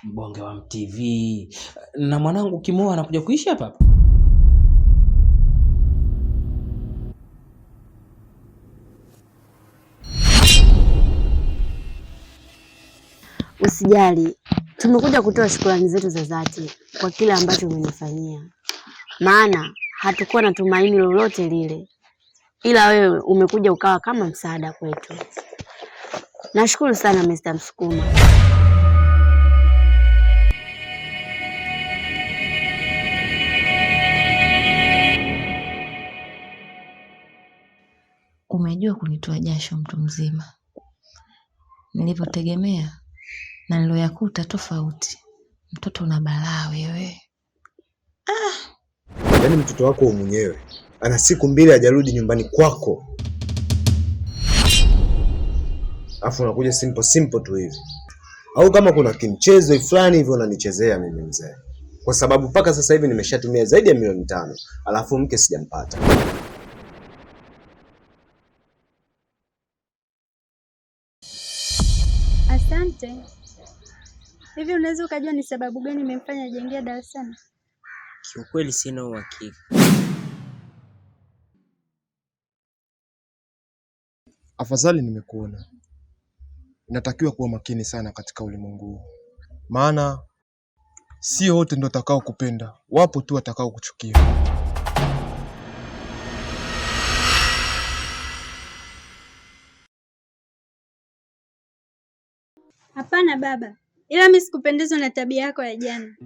Mbonge wa MTV. Na mwanangu Kimoa anakuja kuishi hapa? Usijali, tumekuja kutoa shukrani zetu za dhati kwa kile ambacho umenifanyia. Maana hatukuwa na tumaini lolote lile, ila wewe umekuja ukawa kama msaada kwetu. Nashukuru sana Mr. Msukuma. Umejua kunitoa jasho mtu mzima. Nilivyotegemea na niloyakuta tofauti. Mtoto una balaa wewe. Yaani mtoto wako mwenyewe ana siku 2 hajarudi nyumbani kwako. Afu unakuja simple tu hivi. Au kama kuna kimchezo fulani hivyo unanichezea mimi mzee. Kwa sababu mpaka sasa hivi nimeshatumia zaidi ya milioni 5, alafu mke sijampata. Asante. Hivi unaweza ukajua ni sababu gani imemfanya ajengea darasani? Kiukweli sina uhakika. Afadhali nimekuona. Inatakiwa kuwa makini sana katika ulimwengu. Maana sio wote ndio watakao kupenda, wapo tu watakao kuchukia. Hapana baba, ila mimi sikupendezwa na tabia yako ya jana.